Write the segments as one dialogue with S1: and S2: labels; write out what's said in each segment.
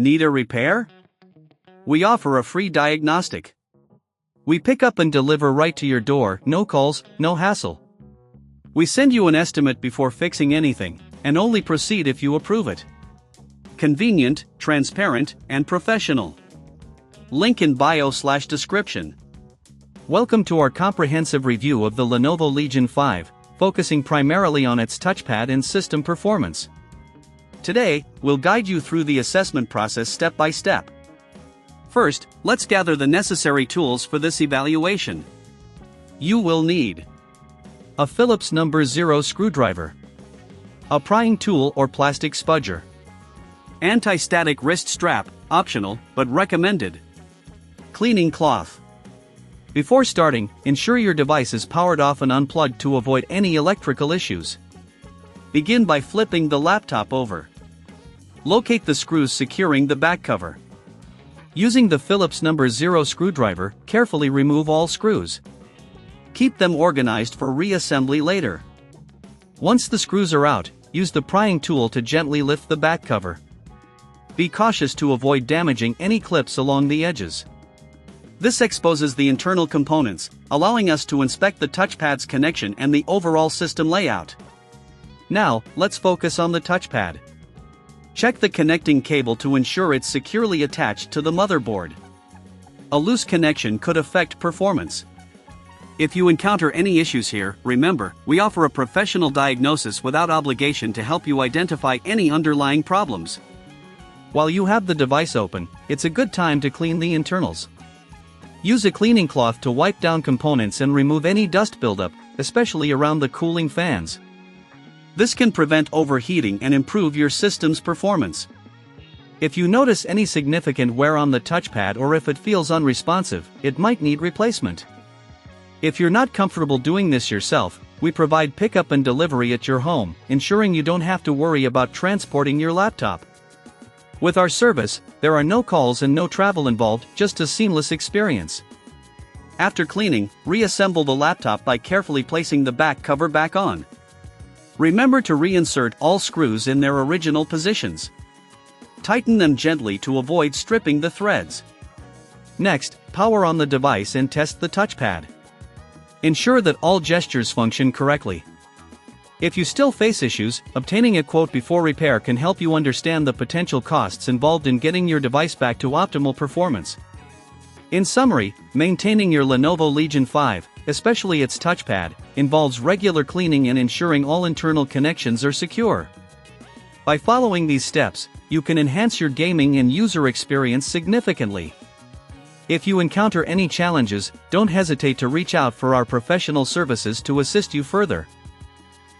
S1: Need a repair? We offer a free diagnostic. We pick up and deliver right to your door, no calls, no hassle. We send you an estimate before fixing anything, and only proceed if you approve it. Convenient, transparent, and professional. Link in bio/description. Welcome to our comprehensive review of the Lenovo Legion 5, focusing primarily on its touchpad and system performance. Today, we'll guide you through the assessment process step by step. First, let's gather the necessary tools for this evaluation. You will need a Phillips No. 0 screwdriver, a prying tool or plastic spudger, anti-static wrist strap, optional but recommended, cleaning cloth. Before starting, ensure your device is powered off and unplugged to avoid any electrical issues. Begin by flipping the laptop over. Locate the screws securing the back cover. Using the Phillips No. 0 screwdriver, carefully remove all screws. Keep them organized for reassembly later. Once the screws are out, use the prying tool to gently lift the back cover. Be cautious to avoid damaging any clips along the edges. This exposes the internal components, allowing us to inspect the touchpad's connection and the overall system layout. Now, let's focus on the touchpad. Check the connecting cable to ensure it's securely attached to the motherboard. A loose connection could affect performance. If you encounter any issues here, remember, we offer a professional diagnosis without obligation to help you identify any underlying problems. While you have the device open, it's a good time to clean the internals. Use a cleaning cloth to wipe down components and remove any dust buildup, especially around the cooling fans. This can prevent overheating and improve your system's performance. If you notice any significant wear on the touchpad or if it feels unresponsive, it might need replacement. If you're not comfortable doing this yourself, we provide pickup and delivery at your home, ensuring you don't have to worry about transporting your laptop. With our service, there are no calls and no travel involved, just a seamless experience. After cleaning, reassemble the laptop by carefully placing the back cover back on. Remember to reinsert all screws in their original positions. Tighten them gently to avoid stripping the threads. Next, power on the device and test the touchpad. Ensure that all gestures function correctly. If you still face issues, obtaining a quote before repair can help you understand the potential costs involved in getting your device back to optimal performance. In summary, maintaining your Lenovo Legion 5, especially its touchpad, involves regular cleaning and ensuring all internal connections are secure. By following these steps, you can enhance your gaming and user experience significantly. If you encounter any challenges, don't hesitate to reach out for our professional services to assist you further.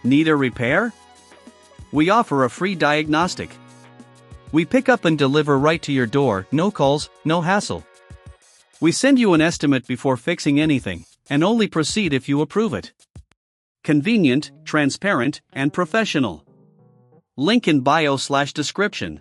S1: Need a repair? We offer a free diagnostic. We pick up and deliver right to your door, no calls, no hassle. We send you an estimate before fixing anything, and only proceed if you approve it. Convenient, transparent, and professional. Link in bio/description.